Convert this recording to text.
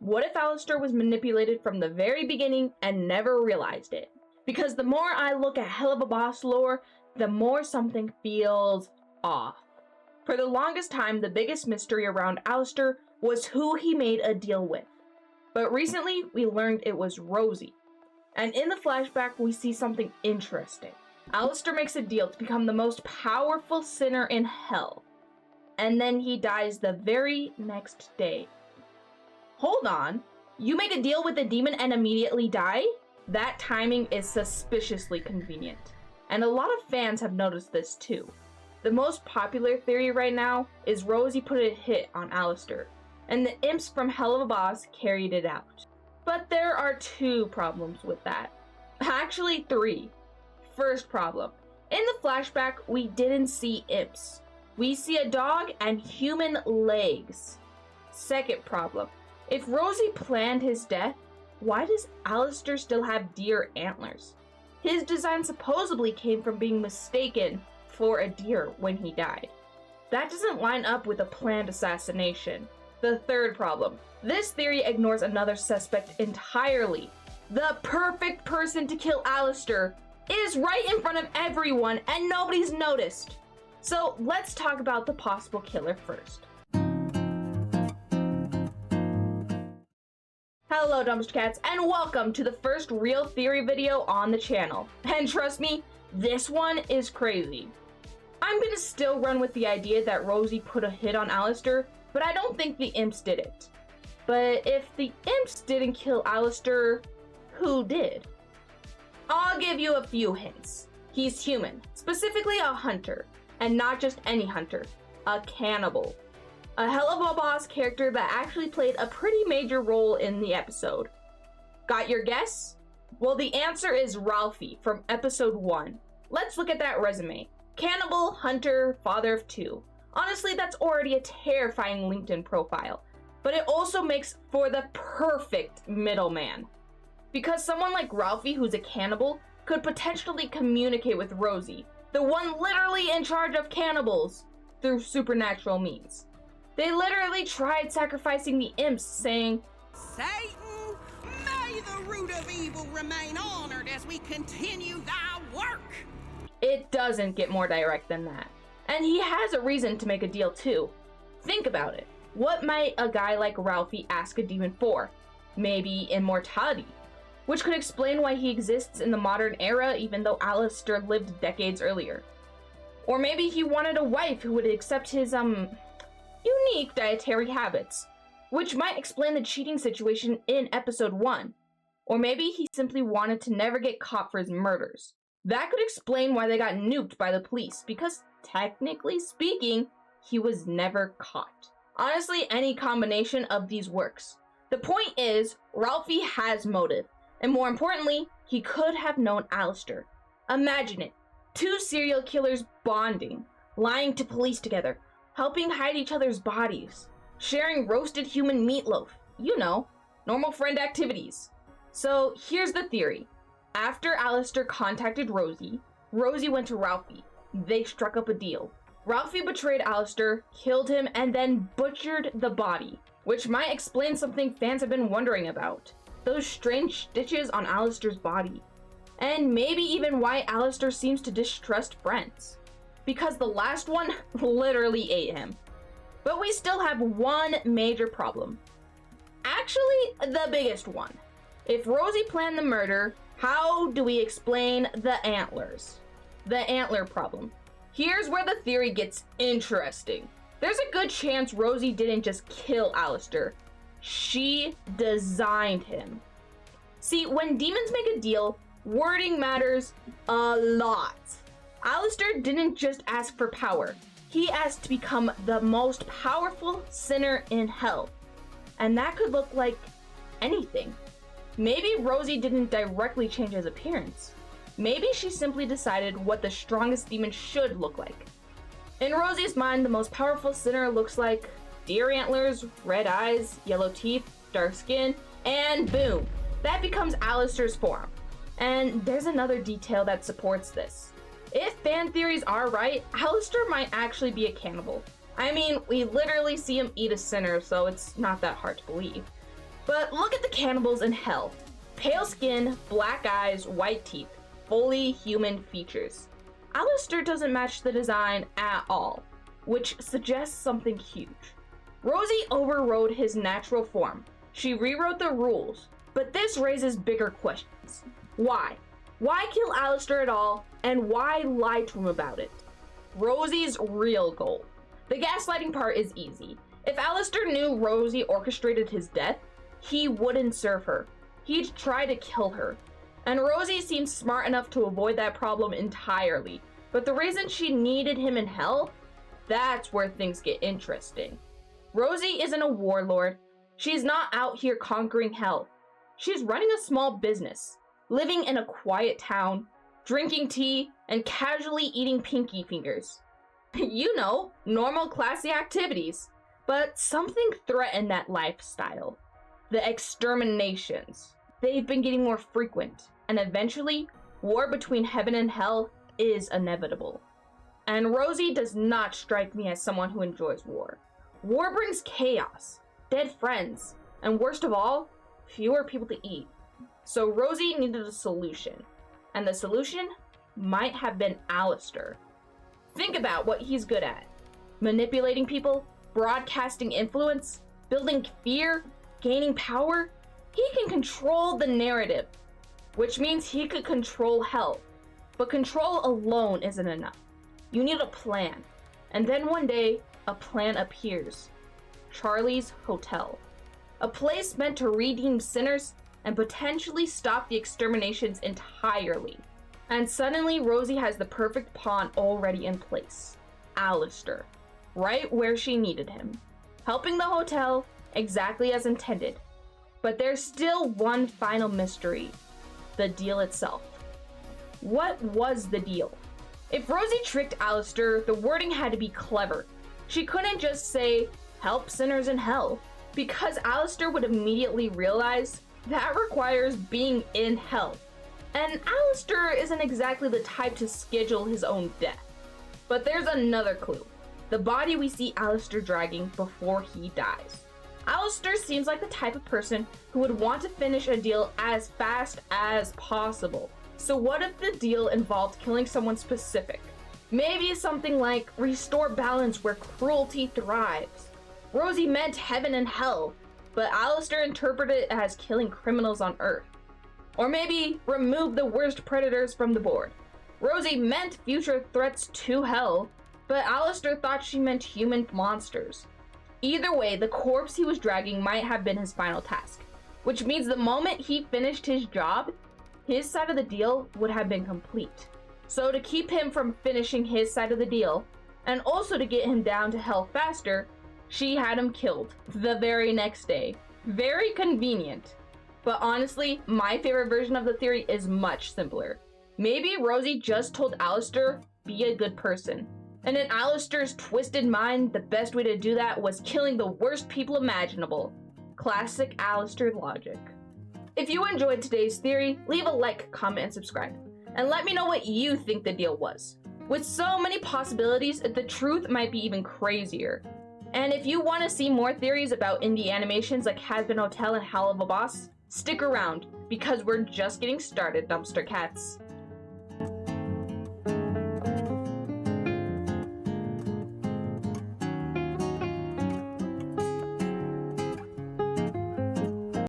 What if Alastor was manipulated from the very beginning and never realized it? Because the more I look at Helluva Boss lore, the more something feels off. For the longest time, the biggest mystery around Alastor was who he made a deal with. But recently, we learned it was Rosie. And in the flashback, we see something interesting. Alastor makes a deal to become the most powerful sinner in hell. And then he dies the very next day. Hold on, you make a deal with the demon and immediately die? That timing is suspiciously convenient. And a lot of fans have noticed this too. The most popular theory right now is Rosie put a hit on Alastor, and the imps from Helluva Boss carried it out. But there are two problems with that. Actually, three. First problem. In the flashback, we didn't see imps. We see a dog and human legs. Second problem. If Rosie planned his death, why does Alastor still have deer antlers? His design supposedly came from being mistaken for a deer when he died. That doesn't line up with a planned assassination. The third problem. This theory ignores another suspect entirely. The perfect person to kill Alastor is right in front of everyone and nobody's noticed. So let's talk about the possible killer first. Hello dumpster cats, and welcome to the first real theory video on the channel. And trust me, this one is crazy. I'm gonna still run with the idea that Rosie put a hit on Alastor, but I don't think the imps did it. But if the imps didn't kill Alastor, who did? I'll give you a few hints. He's human, specifically a hunter, and not just any hunter, a cannibal. A Helluva Boss character that actually played a pretty major role in the episode. Got your guess? Well, the answer is Ralphie from episode 1. Let's look at that resume. Cannibal, hunter, father of 2. Honestly, that's already a terrifying LinkedIn profile, but it also makes for the perfect middleman. Because someone like Ralphie, who's a cannibal, could potentially communicate with Rosie, the one literally in charge of cannibals, through supernatural means. They literally tried sacrificing the imps, saying, "Satan, may the root of evil remain honored as we continue thy work." It doesn't get more direct than that. And he has a reason to make a deal too. Think about it. What might a guy like Ralphie ask a demon for? Maybe immortality, which could explain why he exists in the modern era even though Alastor lived decades earlier. Or maybe he wanted a wife who would accept his, unique dietary habits, which might explain the cheating situation in episode 1. Or maybe he simply wanted to never get caught for his murders. That could explain why they got nuked by the police, because technically speaking, he was never caught. Honestly, any combination of these works. The point is, Ralphie has motive, and more importantly, he could have known Alastor. Imagine it, 2 serial killers bonding, lying to police together, helping hide each other's bodies, sharing roasted human meatloaf, you know, normal friend activities. So here's the theory. After Alastor contacted Rosie, Rosie went to Ralphie. They struck up a deal. Ralphie betrayed Alastor, killed him, and then butchered the body, which might explain something fans have been wondering about. Those strange stitches on Alastor's body. And maybe even why Alastor seems to distrust friends. Because the last one literally ate him. But we still have one major problem. Actually, the biggest one. If Rosie planned the murder, how do we explain the antlers? The antler problem. Here's where the theory gets interesting. There's a good chance Rosie didn't just kill Alastor. She designed him. See, when demons make a deal, wording matters a lot. Alastor didn't just ask for power. He asked to become the most powerful sinner in hell. And that could look like anything. Maybe Rosie didn't directly change his appearance. Maybe she simply decided what the strongest demon should look like. In Rosie's mind, the most powerful sinner looks like deer antlers, red eyes, yellow teeth, dark skin, and boom, that becomes Alastor's form. And there's another detail that supports this. If fan theories are right, Alastor might actually be a cannibal. I mean, we literally see him eat a sinner, so it's not that hard to believe. But look at the cannibals in Hell. Pale skin, black eyes, white teeth, fully human features. Alastor doesn't match the design at all, which suggests something huge. Rosie overrode his natural form. She rewrote the rules, but this raises bigger questions. Why? Why kill Alastor at all, and why lie to him about it? Rosie's real goal. The gaslighting part is easy. If Alastor knew Rosie orchestrated his death, he wouldn't serve her. He'd try to kill her. And Rosie seems smart enough to avoid that problem entirely. But the reason she needed him in Hell, that's where things get interesting. Rosie isn't a warlord. She's not out here conquering Hell. She's running a small business, living in a quiet town, drinking tea, and casually eating pinky fingers. You know, normal classy activities. But something threatened that lifestyle. The exterminations. They've been getting more frequent, and eventually, war between heaven and hell is inevitable. And Rosie does not strike me as someone who enjoys war. War brings chaos, dead friends, and worst of all, fewer people to eat. So Rosie needed a solution, and the solution might have been Alastor. Think about what he's good at. Manipulating people, broadcasting influence, building fear, gaining power. He can control the narrative, which means he could control hell. But control alone isn't enough. You need a plan. And then one day, a plan appears. Charlie's Hotel. A place meant to redeem sinners and potentially stop the exterminations entirely. And suddenly, Rosie has the perfect pawn already in place. Alastor. Right where she needed him. Helping the hotel exactly as intended. But there's still one final mystery. The deal itself. What was the deal? If Rosie tricked Alastor, the wording had to be clever. She couldn't just say, help sinners in hell, because Alastor would immediately realize that requires being in hell. And Alastor isn't exactly the type to schedule his own death. But there's another clue. The body we see Alastor dragging before he dies. Alastor seems like the type of person who would want to finish a deal as fast as possible. So what if the deal involved killing someone specific? Maybe something like restore balance where cruelty thrives. Rosie meant heaven and hell, but Alastor interpreted it as killing criminals on Earth. Or maybe remove the worst predators from the board. Rosie meant future threats to hell, but Alastor thought she meant human monsters. Either way, the corpse he was dragging might have been his final task, which means the moment he finished his job, his side of the deal would have been complete. So to keep him from finishing his side of the deal, and also to get him down to hell faster, she had him killed the very next day. Very convenient. But honestly, my favorite version of the theory is much simpler. Maybe Rosie just told Alastor, be a good person. And in Alastor's twisted mind, the best way to do that was killing the worst people imaginable. Classic Alastor logic. If you enjoyed today's theory, leave a like, comment, and subscribe. And let me know what you think the deal was. With so many possibilities, the truth might be even crazier. And if you want to see more theories about indie animations like Hazbin Hotel and Helluva Boss, stick around, because we're just getting started, Dumpster Cats.